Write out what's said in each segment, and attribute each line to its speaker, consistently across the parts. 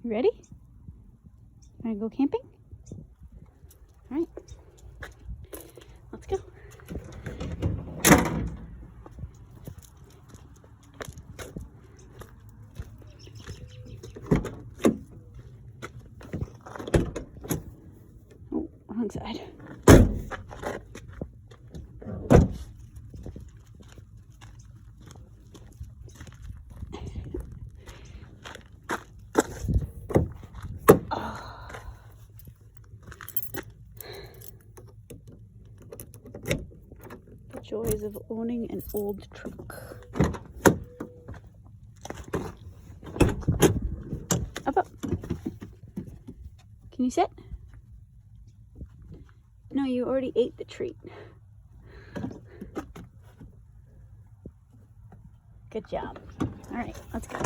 Speaker 1: You ready? Wanna go camping? All right, let's go. Oh, wrong side. Joys of owning an old truck. Up. Can you sit? No, you already ate the treat. Good job. All right, let's go.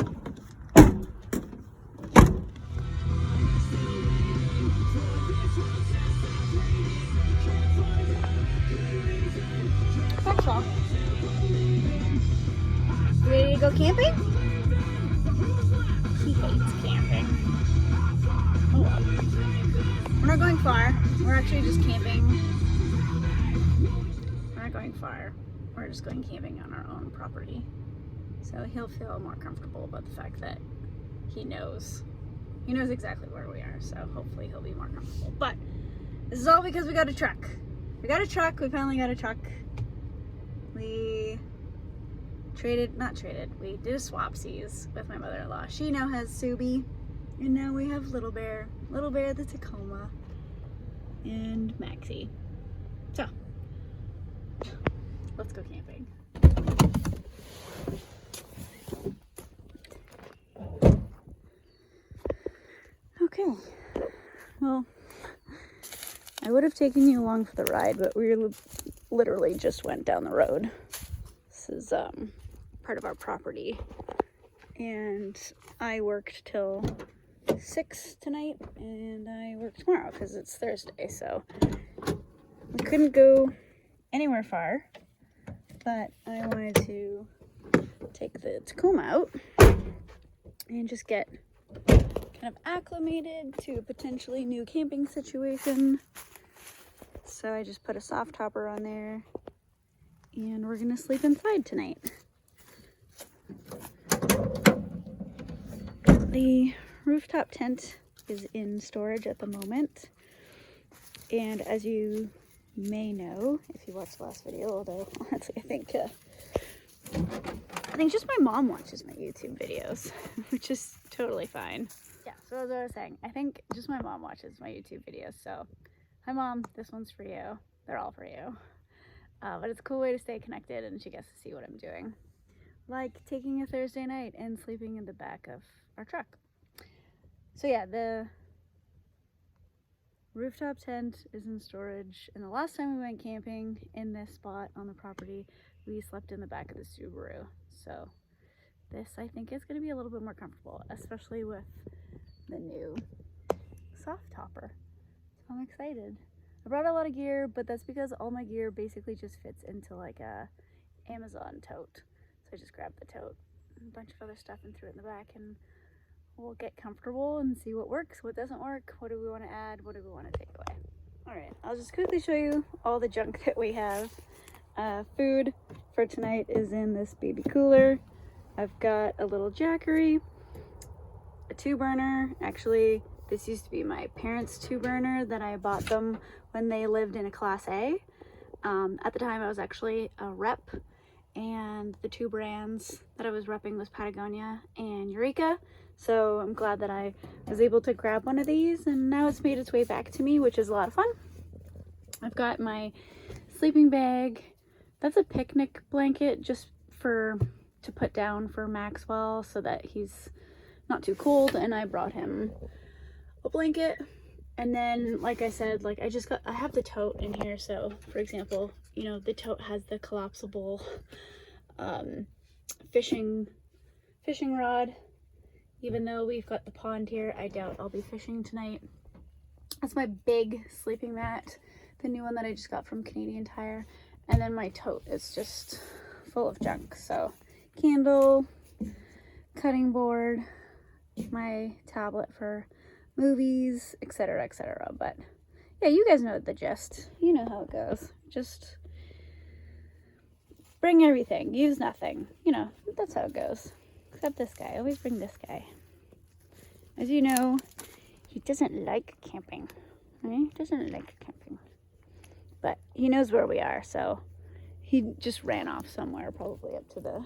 Speaker 1: Maxwell, you ready to go camping? He hates camping. Oh well. We're not going far. We're actually just camping. We're not going far. We're just going camping on our own property. So he'll feel more comfortable about the fact that he knows exactly where we are. So hopefully he'll be more comfortable. But this is all because we got a truck. We got a truck. We finally got a truck. We we did a swapsies with my mother-in-law. She now has Subi, and now we have Little Bear the Tacoma, and Maxie. So, let's go camping. Okay, well, I would have taken you along for the ride, but we literally just went down the road. This is part of our property, and I worked till 6 tonight, and I work tomorrow because it's Thursday, so we couldn't go anywhere far, but I wanted to take the Tacoma out and just get kind of acclimated to a potentially new camping situation. So I just put a soft topper on there, and we're gonna sleep inside tonight. The rooftop tent is in storage at the moment, and as you may know if you watched the last video, although honestly I think just my mom watches my YouTube videos, which is totally fine. Yeah, so as I was saying, I think just my mom watches my YouTube videos, so hi Mom, this one's for you. They're all for you. But it's a cool way to stay connected, and she gets to see what I'm doing. Like taking a Thursday night and sleeping in the back of our truck. So yeah, the rooftop tent is in storage, and the last time we went camping in this spot on the property, we slept in the back of the Subaru. So this, I think, is going to be a little bit more comfortable, especially with the new soft topper. So I'm excited. I brought a lot of gear, but that's because all my gear basically just fits into like a Amazon tote. So I just grabbed the tote and a bunch of other stuff and threw it in the back, and we'll get comfortable and see what works, what doesn't work, what do we want to add, what do we want to take away. All right, I'll just quickly show you all the junk that we have. Food for tonight is in this baby cooler. I've got a little Jackery, a 2-burner. Actually, this used to be my parents' 2-burner that I bought them when they lived in a Class A. At the time, I was actually a rep, and the 2 brands that I was repping was Patagonia and Eureka. So I'm glad that I was able to grab one of these, and now it's made its way back to me, which is a lot of fun. I've got my sleeping bag. That's a picnic blanket just to put down for Maxwell so that he's not too cold, and I brought him a blanket. And then, like I said, I have the tote in here. So for example, the tote has the collapsible fishing rod. Even though we've got the pond here, I doubt I'll be fishing tonight. That's my big sleeping mat, the new one that I just got from Canadian Tire. And then my tote is just full of junk. So candle, cutting board, my tablet for movies, etc., etc. But yeah, you guys know the gist. You know how it goes. Just bring everything, use nothing. You know, that's how it goes. Except this guy. Always bring this guy. As you know, he doesn't like camping. Right? He doesn't like camping. But he knows where we are, so he just ran off somewhere, probably up to the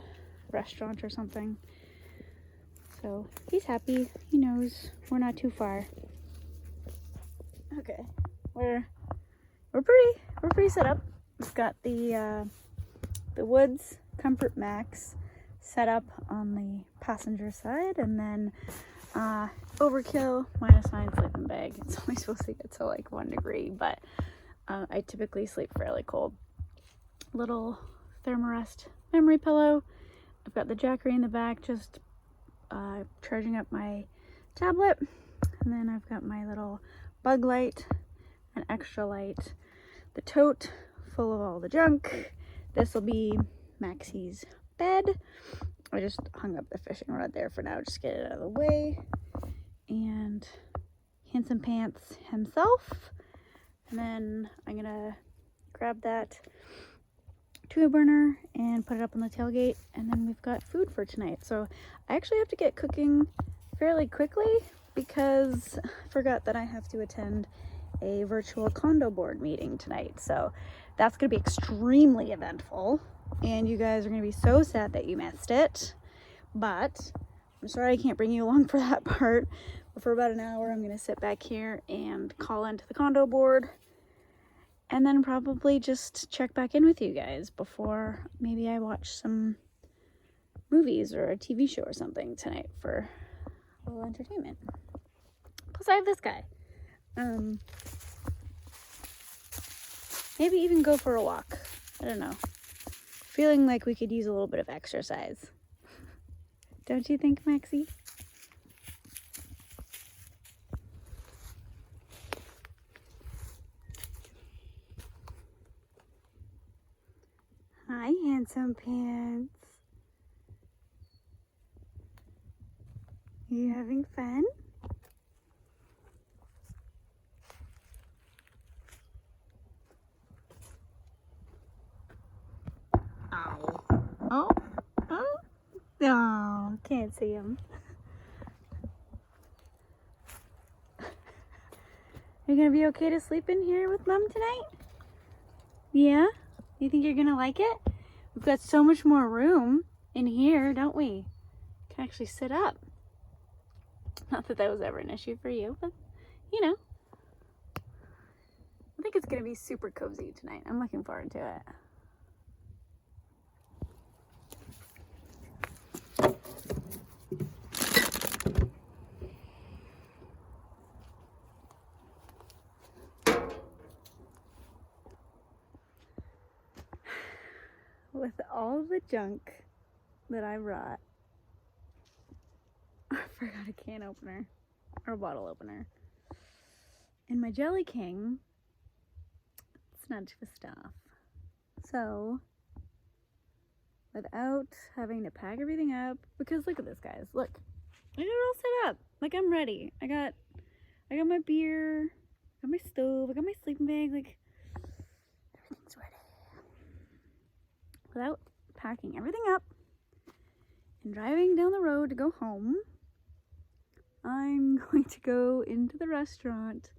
Speaker 1: restaurant or something. So he's happy. He knows we're not too far. Okay, we're pretty set up. We've got the Woods Comfort Max set up on the passenger side, and then Overkill -9 sleeping bag. It's only supposed to get to like 1 degree, but I typically sleep fairly cold. Little Thermarest memory pillow. I've got the Jackery in the back, just charging up my tablet, and then I've got my little bug light, an extra light, the tote full of all the junk. This will be Maxie's bed. I just hung up the fishing rod there for now, just get it out of the way. And Handsome Pants himself. And then I'm gonna grab that tube burner and put it up on the tailgate, and then we've got food for tonight. So I actually have to get cooking fairly quickly because I forgot that I have to attend a virtual condo board meeting tonight. So that's gonna be extremely eventful, and you guys are gonna be so sad that you missed it. But I'm sorry I can't bring you along for that part. But for about an hour, I'm gonna sit back here and call into the condo board, and then probably just check back in with you guys before maybe I watch some movies or a TV show or something tonight for a little entertainment. Plus I have this guy. Maybe even go for a walk. I don't know. Feeling like we could use a little bit of exercise. Don't you think, Maxie? Hi, Handsome Pants. Are you having fun? Ow. Oh, oh, oh, can't see him. Are you gonna be okay to sleep in here with Mom tonight? Yeah? You think you're gonna like it? We've got so much more room in here, don't we? You can actually sit up. Not that that was ever an issue for you, but you know. I think it's gonna be super cozy tonight. I'm looking forward to it. With all the junk that I brought, I forgot a can opener or a bottle opener. And my Jelly King, it's not the stuff. So, without having to pack everything up, because look at this, guys. Look, I got it all set up. Like, I'm ready. I got my beer, I got my stove, I got my sleeping bag. Like, everything's ready. Without packing everything up and driving down the road to go home, I'm going to go into the restaurant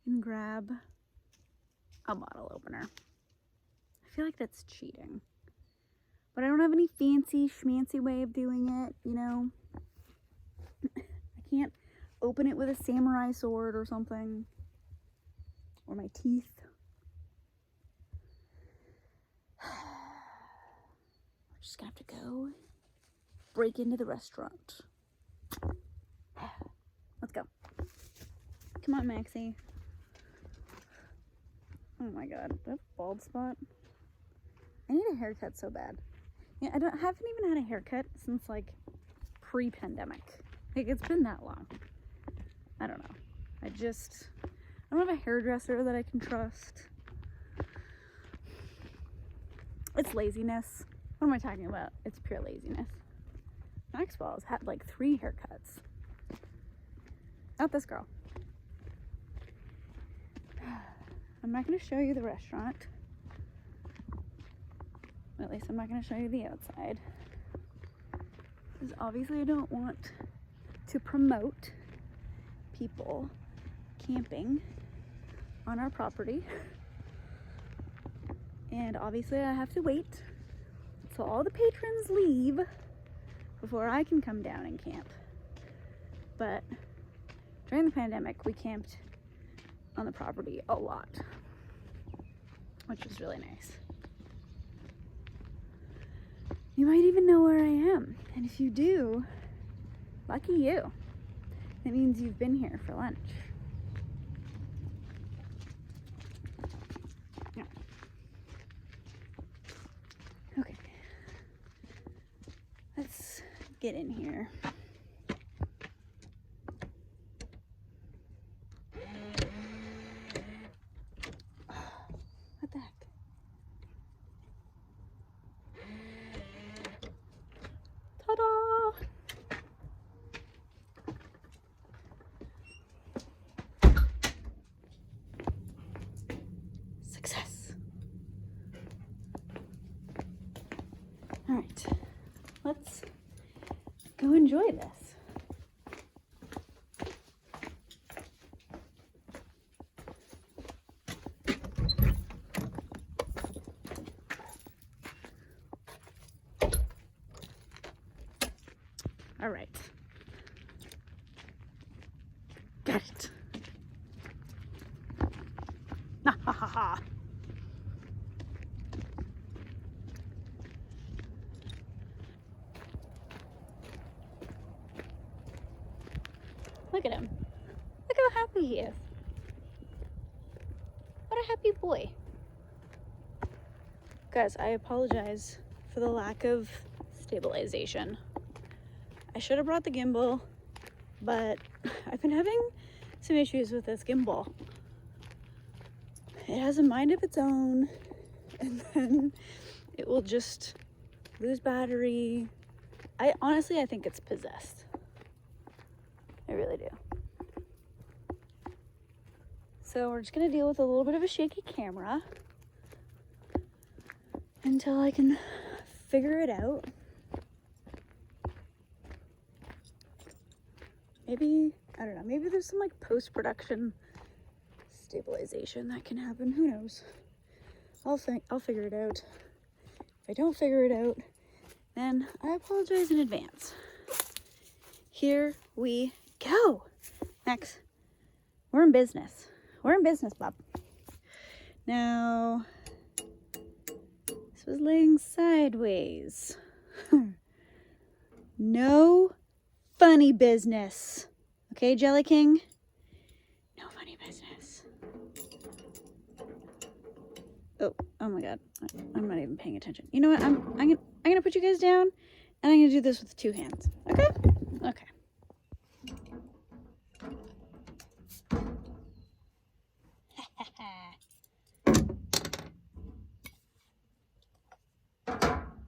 Speaker 1: and grab a bottle opener. I feel like that's cheating, but I don't have any fancy schmancy way of doing it, you know. I can't open it with a samurai sword or something, or my teeth. Just gonna have to go break into the restaurant. Let's go. Come on, Maxie. Oh my god, that bald spot. I need a haircut so bad. Yeah, I haven't even had a haircut since like pre-pandemic. Like, it's been that long. I don't know. I don't have a hairdresser that I can trust. It's laziness. What am I talking about? It's pure laziness. Maxwell's had like 3 haircuts. Not this girl. I'm not going to show you the restaurant. At least I'm not going to show you the outside. Because obviously I don't want to promote people camping on our property. And obviously I have to wait till all the patrons leave before I can come down and camp. But during the pandemic, we camped on the property a lot, which was really nice. You might even know where I am. And if you do, lucky you. That means you've been here for lunch. Yeah. Okay. Let's get in here. What the heck? Ta-da! Success. All right, let's go enjoy this. All right. Got it. Ha ha ha ha. Look at him. Look how happy he is. What a happy boy. Guys, I apologize for the lack of stabilization. I should have brought the gimbal, but I've been having some issues with this gimbal. It has a mind of its own, and then it will just lose battery. I think it's possessed. I really do. So we're just gonna deal with a little bit of a shaky camera until I can figure it out. Maybe, I don't know, maybe there's some like post-production stabilization that can happen. Who knows? I'll figure it out. If I don't figure it out, then I apologize in advance. Here we go. Max, we're in business. We're in business, Bob. Now, this was laying sideways. No funny business. Okay, Jelly King? No funny business. Oh my God. I'm not even paying attention. You know what? I'm gonna put you guys down, and I'm gonna do this with 2 hands. Okay? Okay.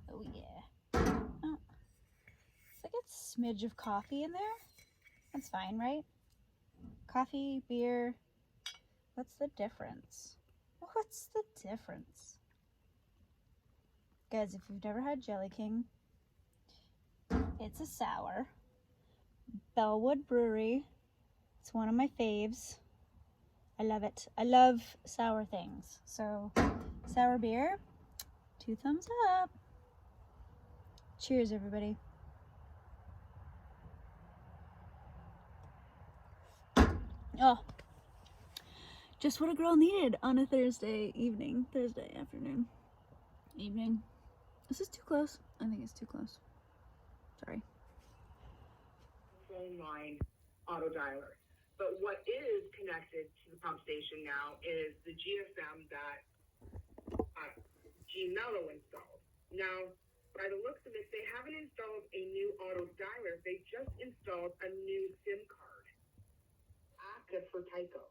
Speaker 1: Oh yeah. Oh. It's like a smidge of coffee in there. That's fine, right? Coffee, beer. What's the difference? What's the difference? Guys, if you've never had Jelly King, it's a sour. Bellwood Brewery. It's one of my faves. I love it. I love sour things. So, sour beer, 2 thumbs up. Cheers, everybody. Oh, just what a girl needed on a Thursday afternoon. Evening. Is this too close? I think it's too close. Sorry.
Speaker 2: Phone line auto dialer. But what is connected to the pump station now is the GSM that G Mello installed. Now, by the looks of it, they haven't installed a new auto dialer. They just installed a new SIM card, active for Tyco.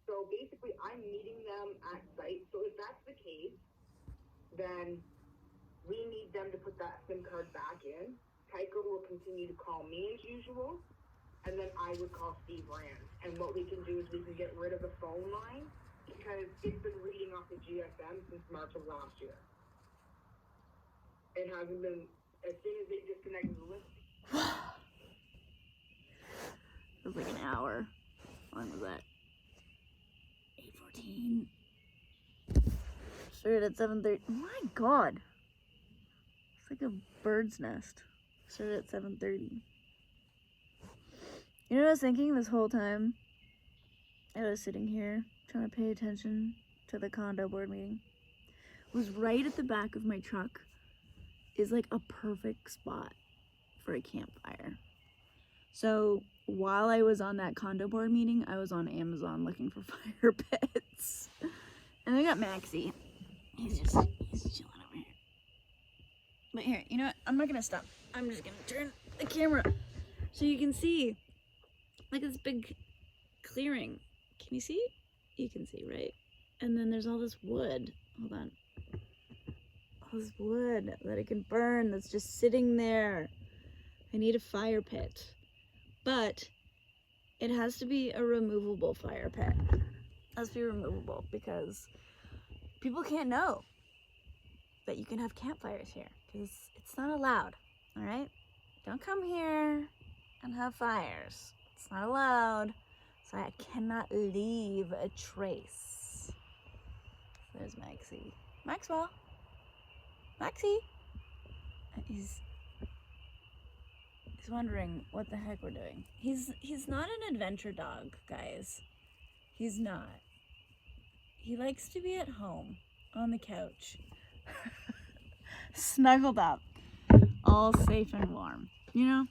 Speaker 2: So basically, I'm meeting them at site. So if that's the case, then we need them to put that SIM card back in. Tycho will continue to call me as usual, and then I would call Steve Rand. And what we can do is we can get rid of the phone line because it's been reading off the GSM since March of last year. It hasn't been, as soon as they disconnected the list.
Speaker 1: It was like an hour. When was that? 8:14. Started at 7:30. Oh my god. It's like a bird's nest. Started at 7:30. You know what I was thinking this whole time? I was sitting here trying to pay attention to the condo board meeting. It was right at the back of my truck is like a perfect spot for a campfire. So while I was on that condo board meeting, I was on Amazon looking for fire pits. And I got Maxie. He's chilling over here. But here, you know what? I'm not gonna stop. I'm just gonna turn the camera so you can see like this big clearing. Can you see? You can see, right? And then there's all this wood. Hold on. All this wood that I can burn that's just sitting there. I need a fire pit. But it has to be a removable fire pit. It has to be removable because people can't know that you can have campfires here because it's not allowed, all right? Don't come here and have fires. It's not allowed, so I cannot leave a trace. There's Maxie. Maxwell. Maxie. He's wondering what the heck we're doing. He's not an adventure dog, guys. He's not. He likes to be at home on the couch, snuggled up, all safe and warm, you know?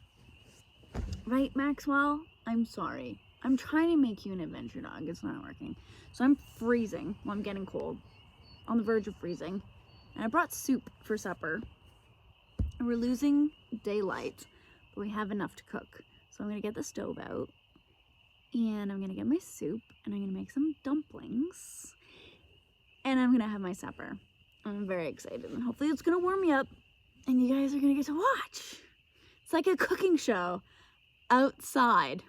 Speaker 1: Right, Maxwell? I'm sorry. I'm trying to make you an adventure dog. It's not working. So I'm freezing. Well, I'm getting cold. On the verge of freezing. And I brought soup for supper. And we're losing daylight, but we have enough to cook. So I'm going to get the stove out. And I'm going to get my soup. And I'm going to make some dumplings. And I'm going to have my supper. I'm very excited. And hopefully it's going to warm me up. And you guys are going to get to watch. It's like a cooking show outside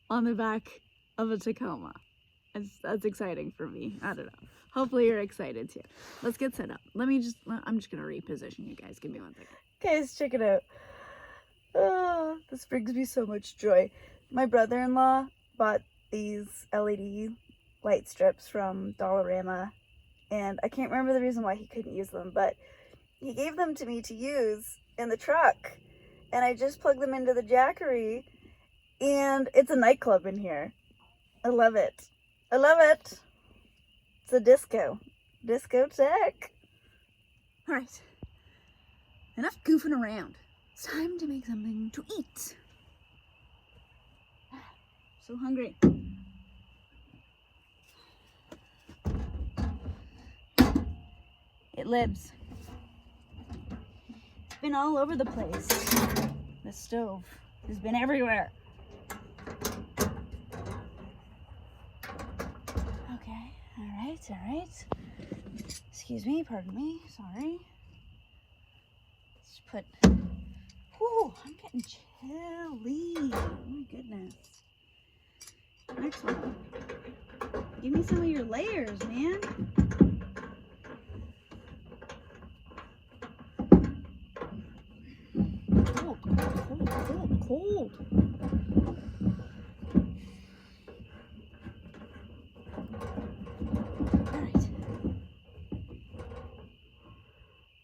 Speaker 1: on the back of a Tacoma. That's exciting for me. I don't know. Hopefully you're excited too. Let's get set up. I'm just going to reposition you guys. Give me 1 second. Guys, check it out. Oh, this brings me so much joy. My brother-in-law bought these LED light strips from Dollarama. And I can't remember the reason why he couldn't use them, but he gave them to me to use in the truck. And I just plugged them into the Jackery, and it's a nightclub in here. I love it. I love it. It's a discotheque. All right, enough goofing around. It's time to make something to eat. So hungry. It lives. Been all over the place. The stove has been everywhere. Okay, all right. Excuse me, pardon me, sorry. Let's put, whew, I'm getting chilly. Oh my goodness. Next one. Give me some of your layers, man. Cold. All right.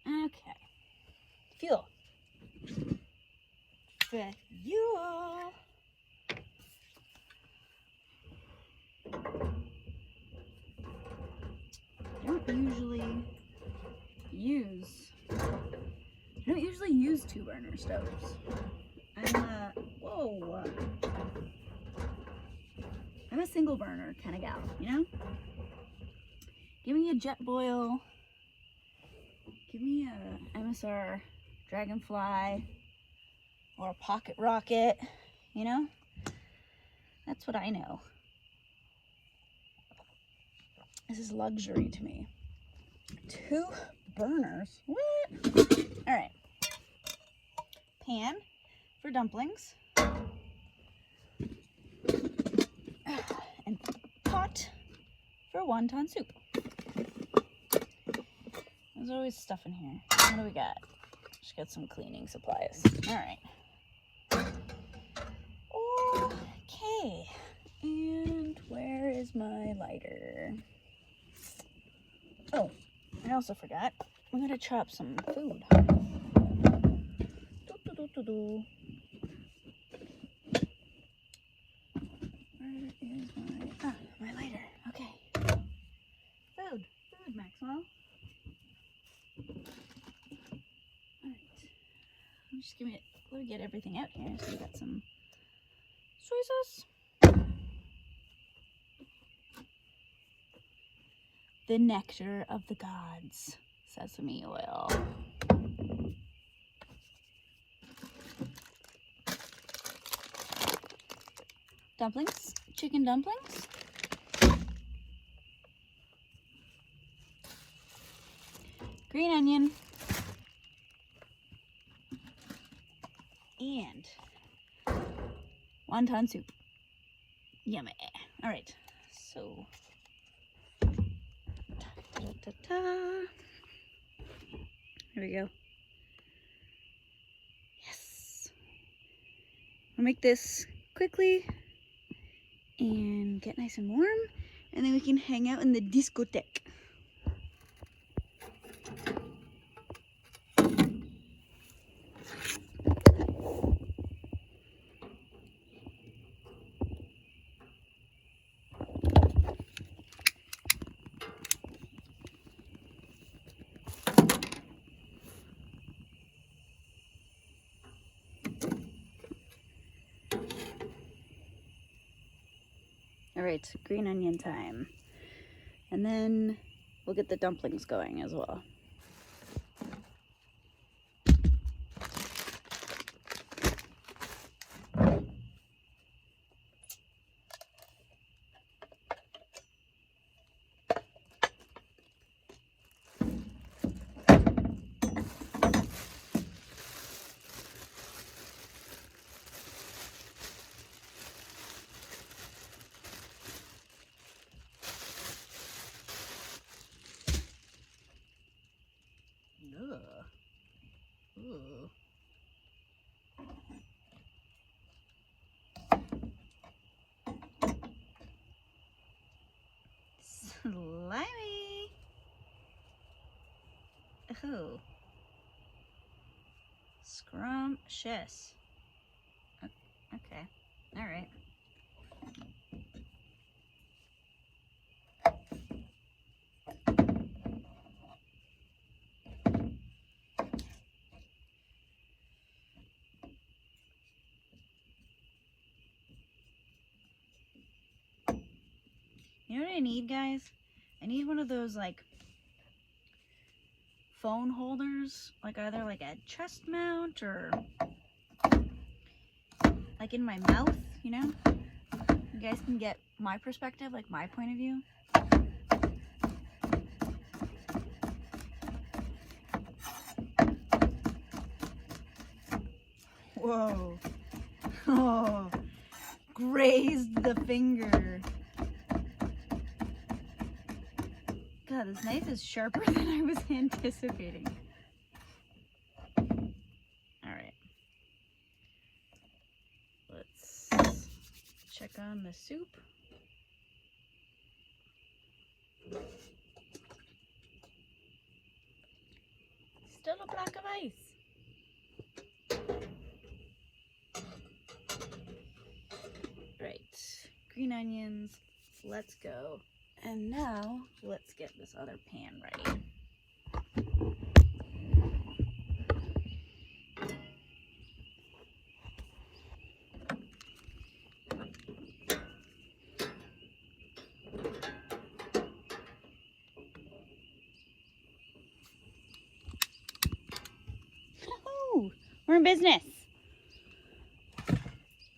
Speaker 1: Okay. Fuel. Fuel. I don't usually use 2-burner stoves. I'm a single burner kind of gal, you know? Give me a jet boil. Give me a MSR Dragonfly or a pocket rocket, you know? That's what I know. This is luxury to me. 2 burners. What? All right. Pan for dumplings. And pot for wonton soup. There's always stuff in here. What do we got? Just got some cleaning supplies. All right. Okay. And where is my lighter? Oh, I also forgot. I'm gonna chop some food. Where is my lighter? Okay. Food, Maxwell. Alright. Just let me get everything out here. So we got some soy sauce. The nectar of the gods. Sesame oil. Dumplings. Chicken dumplings. Green onion. And wonton soup. Yummy. All right. So. Here we go. Yes. We'll make this quickly and get nice and warm, and then we can hang out in the discotheque. All right, green onion time. And then we'll get the dumplings going as well. Ooh. Slimy. Oh. Scrumptious. Okay. All right. You know what I need, guys? I need one of those, like, phone holders. Like, either, like, a chest mount or, like, in my mouth, you know? You guys can get my perspective, like, my point of view. Whoa. Oh. Grazed the finger. God, this knife is sharper than I was anticipating. Alright. Let's check on the soup. Still a block of ice. Right. Green onions. Let's go. And now, let's get this other pan ready. Oh, we're in business.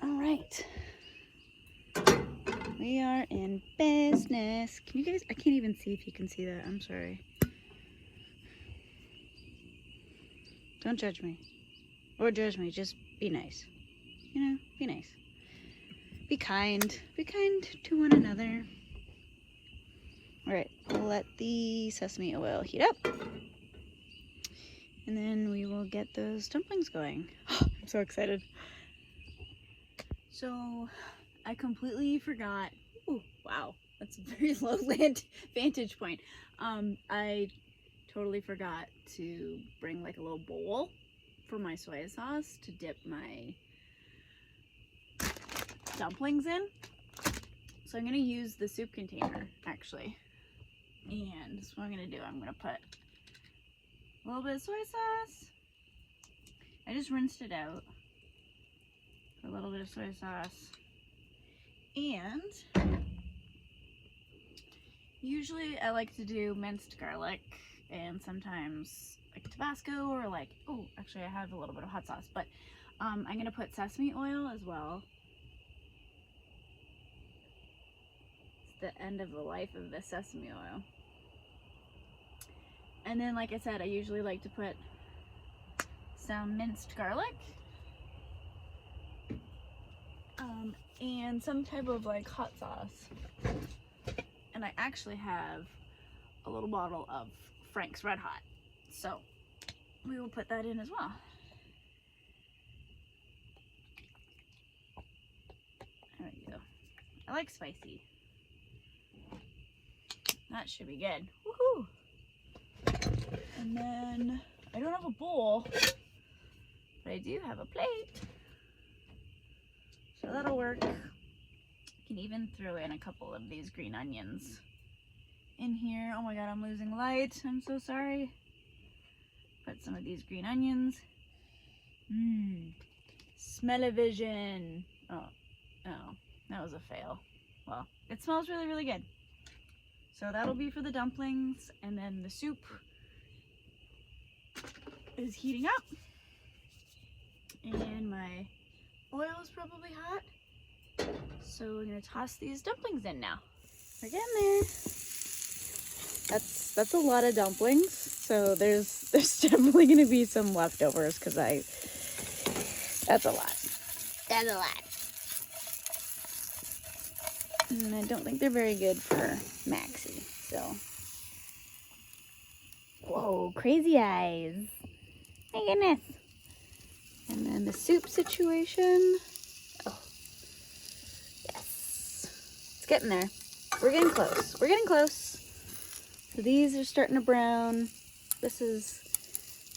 Speaker 1: All right. We are in business. Can you guys, I can't even see if you can see that. I'm sorry. Don't judge me. Or judge me. Just be nice. You know, be nice. Be kind. Be kind to one another. Alright, we'll let the sesame oil heat up. And then we will get those dumplings going. I'm so excited. So, I completely forgot. Ooh, wow. That's a very low vantage point. I totally forgot to bring like a little bowl for my soy sauce to dip my dumplings in. So I'm gonna use the soup container actually. And this is what I'm gonna do. I'm gonna put a little bit of soy sauce. I just rinsed it out. Put a little bit of soy sauce. And usually I like to do minced garlic and sometimes like Tabasco or like, oh, actually I have a little bit of hot sauce, but I'm gonna put sesame oil as well. It's the end of the life of the sesame oil. And then, like I said, I usually like to put some minced garlic and some type of like hot sauce. And I actually have a little bottle of Frank's Red Hot, so we will put that in as well. There we go. I like spicy. That should be good. Woohoo! And then I don't have a bowl, but I do have a plate, so that'll work. I can even throw in a couple of these green onions in here. Oh my god, I'm losing light. I'm so sorry. Put some of these green onions. Smell-o-vision. Oh, that was a fail. Well, it smells really, really good. So that'll be for the dumplings, and then the soup is heating up. And my oil is probably hot. So we're gonna toss these dumplings in now. We're getting there. That's a lot of dumplings. So there's definitely gonna be some leftovers because that's a lot. That's a lot. And I don't think they're very good for Maxie, so. Whoa, crazy eyes. My goodness. And then the soup situation. Oh, yes. It's getting there. We're getting close. We're getting close. So these are starting to brown. This is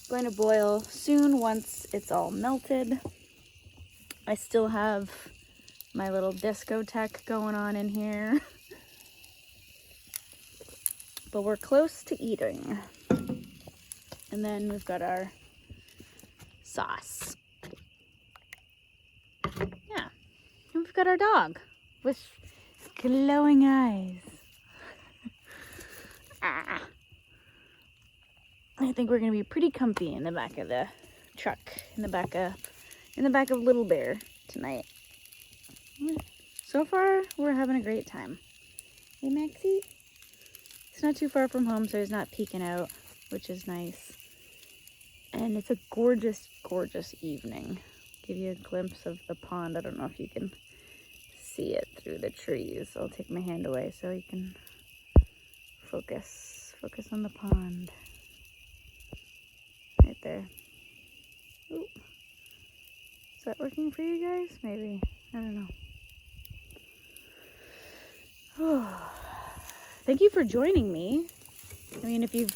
Speaker 1: going to boil soon once it's all melted. I still have my little discotheque going on in here. But we're close to eating. And then we've got our sauce. Yeah. And we've got our dog with glowing eyes. I think we're gonna be pretty comfy in the back of the truck, in the back of Little Bear tonight. So far, we're having a great time. Hey, Maxie? It's not too far from home, so he's not peeking out, which is nice. And it's a gorgeous, gorgeous evening. Give you a glimpse of the pond. I don't know if you can see it through the trees. I'll take my hand away so you can focus on the pond. Right there. Ooh. Is that working for you guys? Maybe. I don't know. Oh. Thank you for joining me. I mean, if you've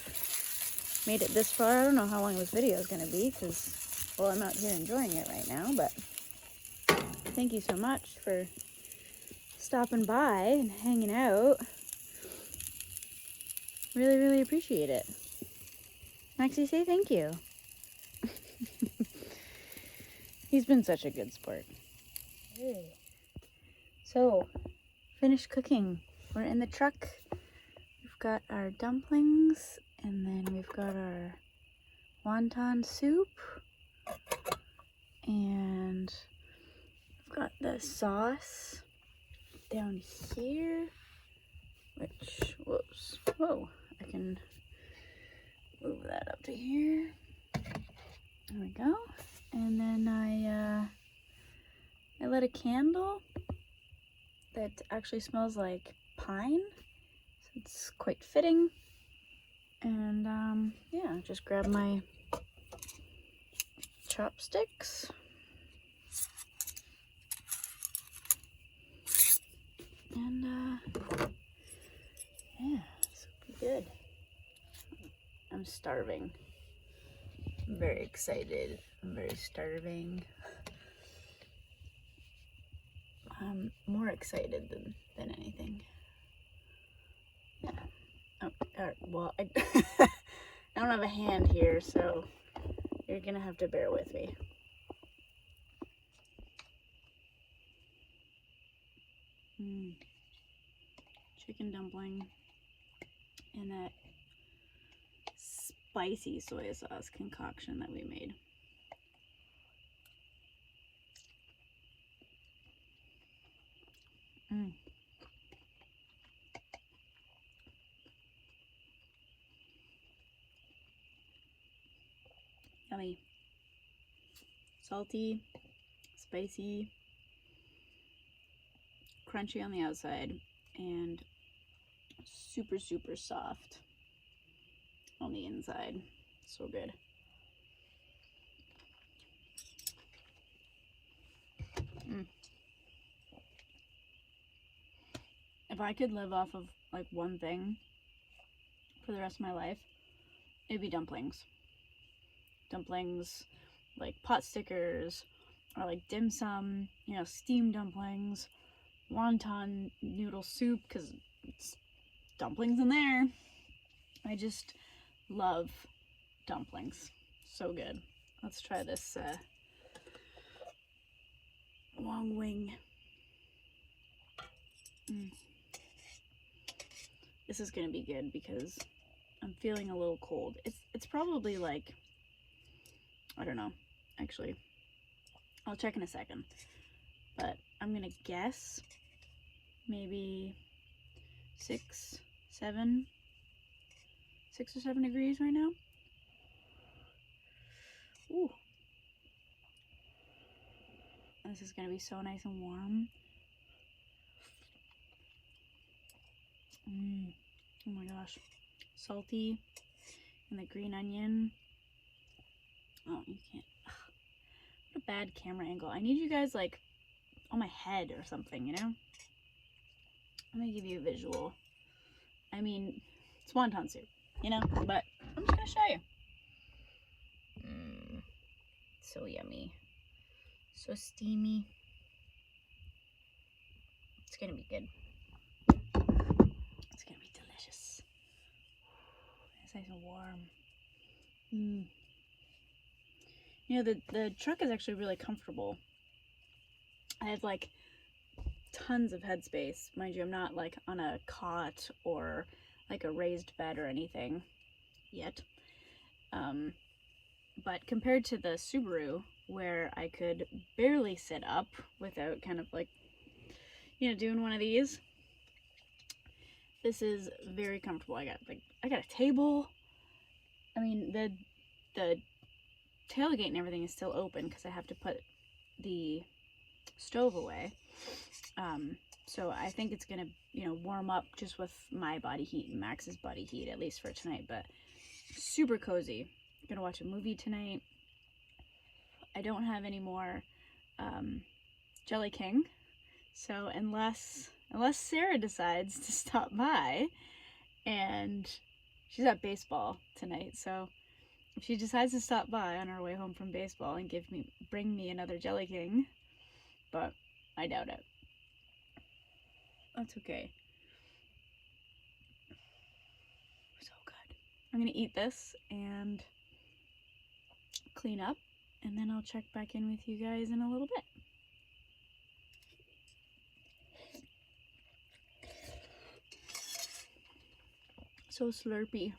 Speaker 1: made it this far, I don't know how long this video is going to be because, well, I'm out here enjoying it right now, but thank you so much for stopping by and hanging out. Really, really appreciate it. Maxie, say thank you. He's been such a good sport. Hey. So, finished cooking. We're in the truck. We've got our dumplings, and then we've got our wonton soup, and we've got the sauce down here, which, whoa, I can move that up to here. There we go. And then I lit a candle that actually smells like pine. So it's quite fitting. And yeah, just grab my chopsticks. And yeah, this will be good. I'm starving. I'm very excited. I'm very starving. I'm more excited than anything. Yeah. Oh, well, I don't have a hand here, so you're gonna have to bear with me. Chicken dumpling and that spicy soy sauce concoction that we made. Yummy. Salty, spicy, crunchy on the outside, and super, super soft on the inside. So good. If I could live off of like one thing for the rest of my life, it'd be dumplings. Dumplings, like pot stickers, or like dim sum, you know, steamed dumplings, wonton noodle soup, because it's dumplings in there. I just love dumplings. So good. Let's try this long wing. This is gonna be good because I'm feeling a little cold. It's probably like, I don't know, actually. I'll check in a second. But I'm gonna guess maybe 6 or 7 degrees right now. Ooh. This is gonna be so nice and warm. Oh my gosh. Salty, and the green onion. Oh, you can't. What a bad camera angle. I need you guys like on my head or something, you know? Let me give you a visual. I mean, it's wonton soup, you know? But I'm just gonna show you. So yummy. So steamy. It's gonna be good. It's gonna be delicious. It's nice and warm. You know, the truck is actually really comfortable. I have like tons of headspace. Mind you, I'm not like on a cot or like a raised bed or anything yet. But compared to the Subaru, where I could barely sit up without kind of like, you know, doing one of these, this is very comfortable. I got a table. I mean, the tailgate and everything is still open because I have to put the stove away. So I think it's gonna, you know, warm up just with my body heat and Max's body heat, at least for tonight. But super cozy. Gonna watch a movie tonight. I don't have any more Jelly King, so unless Sarah decides to stop by, and she's at baseball tonight, so if she decides to stop by on her way home from baseball and bring me another Jelly King, but I doubt it. That's okay. So good. I'm gonna eat this and clean up, and then I'll check back in with you guys in a little bit. So slurpy.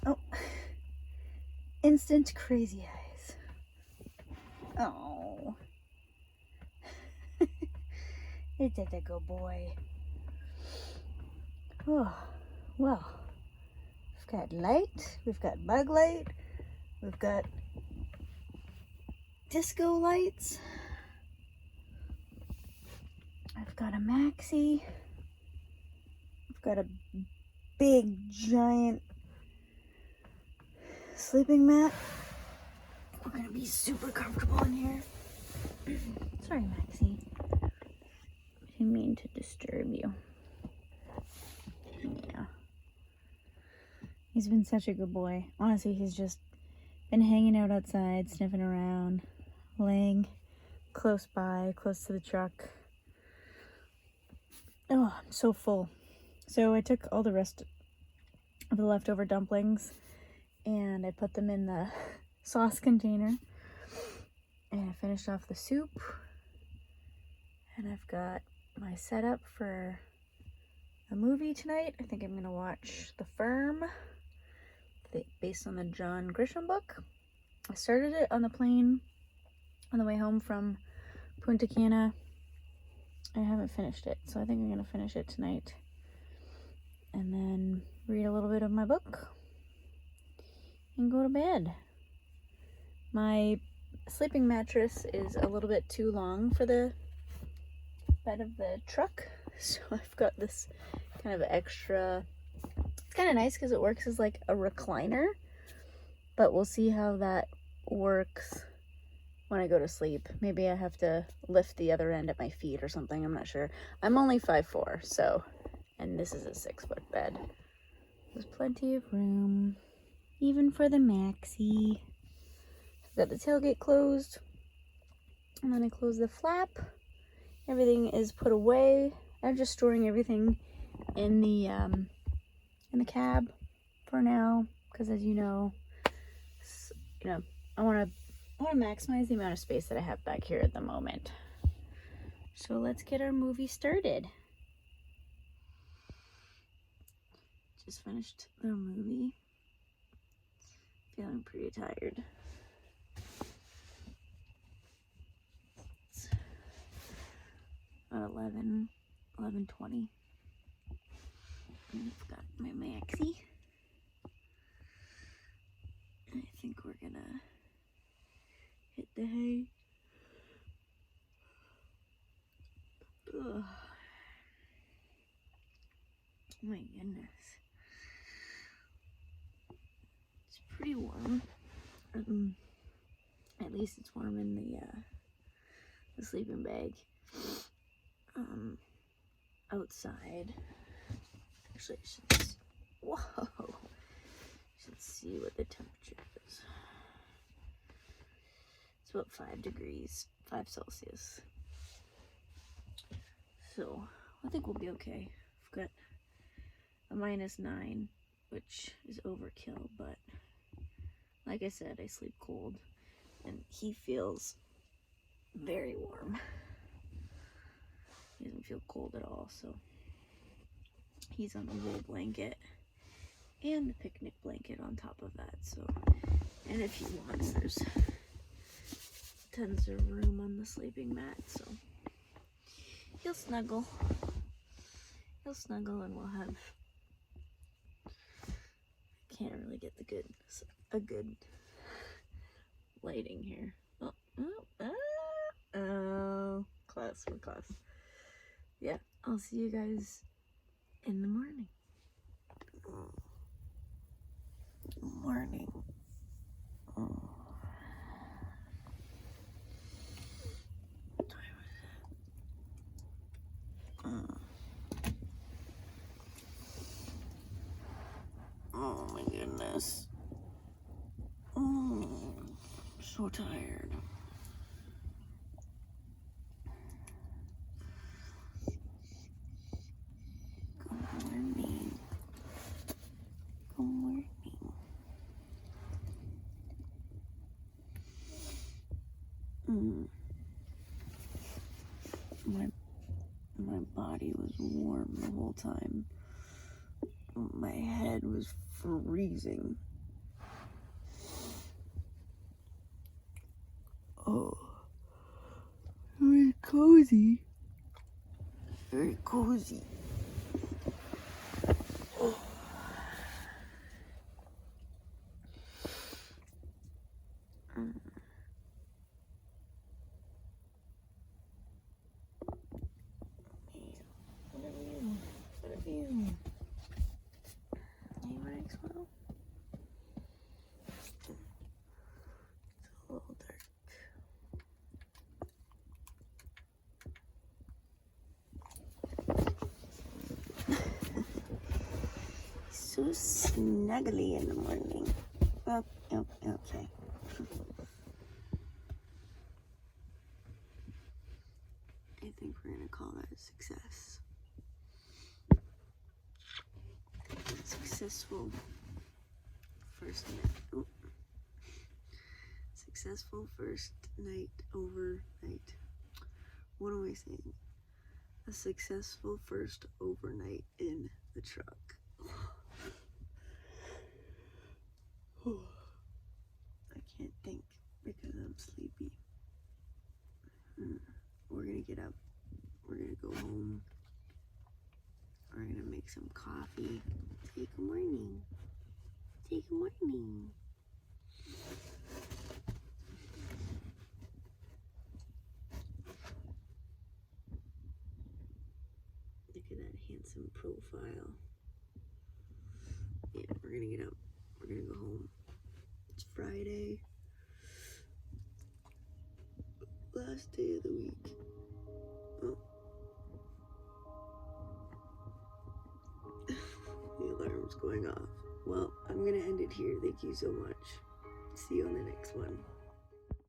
Speaker 1: Oh, instant crazy eyes. Oh, it's a good boy. Oh, well, we've got light, we've got bug light, We've got disco lights. I've got a maxi. I've got a big, giant sleeping mat. We're gonna be super comfortable in here. Sorry, Maxie. I didn't mean to disturb you. Yeah. He's been such a good boy. Honestly, he's just been hanging out outside, sniffing around, laying close by, close to the truck. Oh, I'm so full. So I took all the rest of the leftover dumplings and I put them in the sauce container. And I finished off the soup. And I've got my setup for a movie tonight. I think I'm going to watch The Firm, based on the John Grisham book. I started it on the plane on the way home from Punta Cana. I haven't finished it, so I think I'm going to finish it tonight. And then read a little bit of my book and go to bed. My sleeping mattress is a little bit too long for the bed of the truck, so I've got this kind of extra. It's kind of nice because it works as like a recliner, but we'll see how that works when I go to sleep. Maybe I have to lift the other end at my feet or something. I'm not sure. I'm only 5'4", so, and this is a 6-foot bed. There's plenty of room, even for the maxi. I've got the tailgate closed, and then I close the flap. Everything is put away. I'm just storing everything in the cab for now, because as you know, I want to maximize the amount of space that I have back here at the moment. So let's get our movie started. Just finished the movie. Feeling pretty tired. It's about 11:20. And I've got my maxi. I think we're gonna hit the hay. Ugh. Oh my goodness. It's pretty warm. At least it's warm in the sleeping bag. Outside. Actually, whoa! Should see what the temperature is. It's about 5 degrees, 5 Celsius. So I think we'll be okay. I've got a -9, which is overkill, but like I said, I sleep cold, and he feels very warm. He doesn't feel cold at all, so he's on a wool blanket and the picnic blanket on top of that. So, and if he wants, there's tons of room on the sleeping mat, so he'll snuggle. And we'll have. Can't really get a good lighting here. Oh, class. Yeah, I'll see you guys in the morning. Morning. What time is it? Oh my goodness. I'm so tired. Good morning. My body was warm the whole time. My head was freezing. Oh, very cozy. Very cozy. Oh.
Speaker 3: Anybody smell? It's a little dark. So snuggly in the morning. Oh, okay. I think we're gonna call that a success. Successful first night. Oh. Successful first night overnight. What am I saying? A successful first overnight in the truck. I can't think because I'm sleepy. We're gonna get up. We're gonna go home. We're gonna make some coffee. Say good morning. Say good morning. Look at that handsome profile. Yeah, we're gonna get up. We're gonna go home. It's Friday. Last day of the week. Oh. The alarm's going off. Well, I'm gonna end it here. Thank you so much. See you on the next one.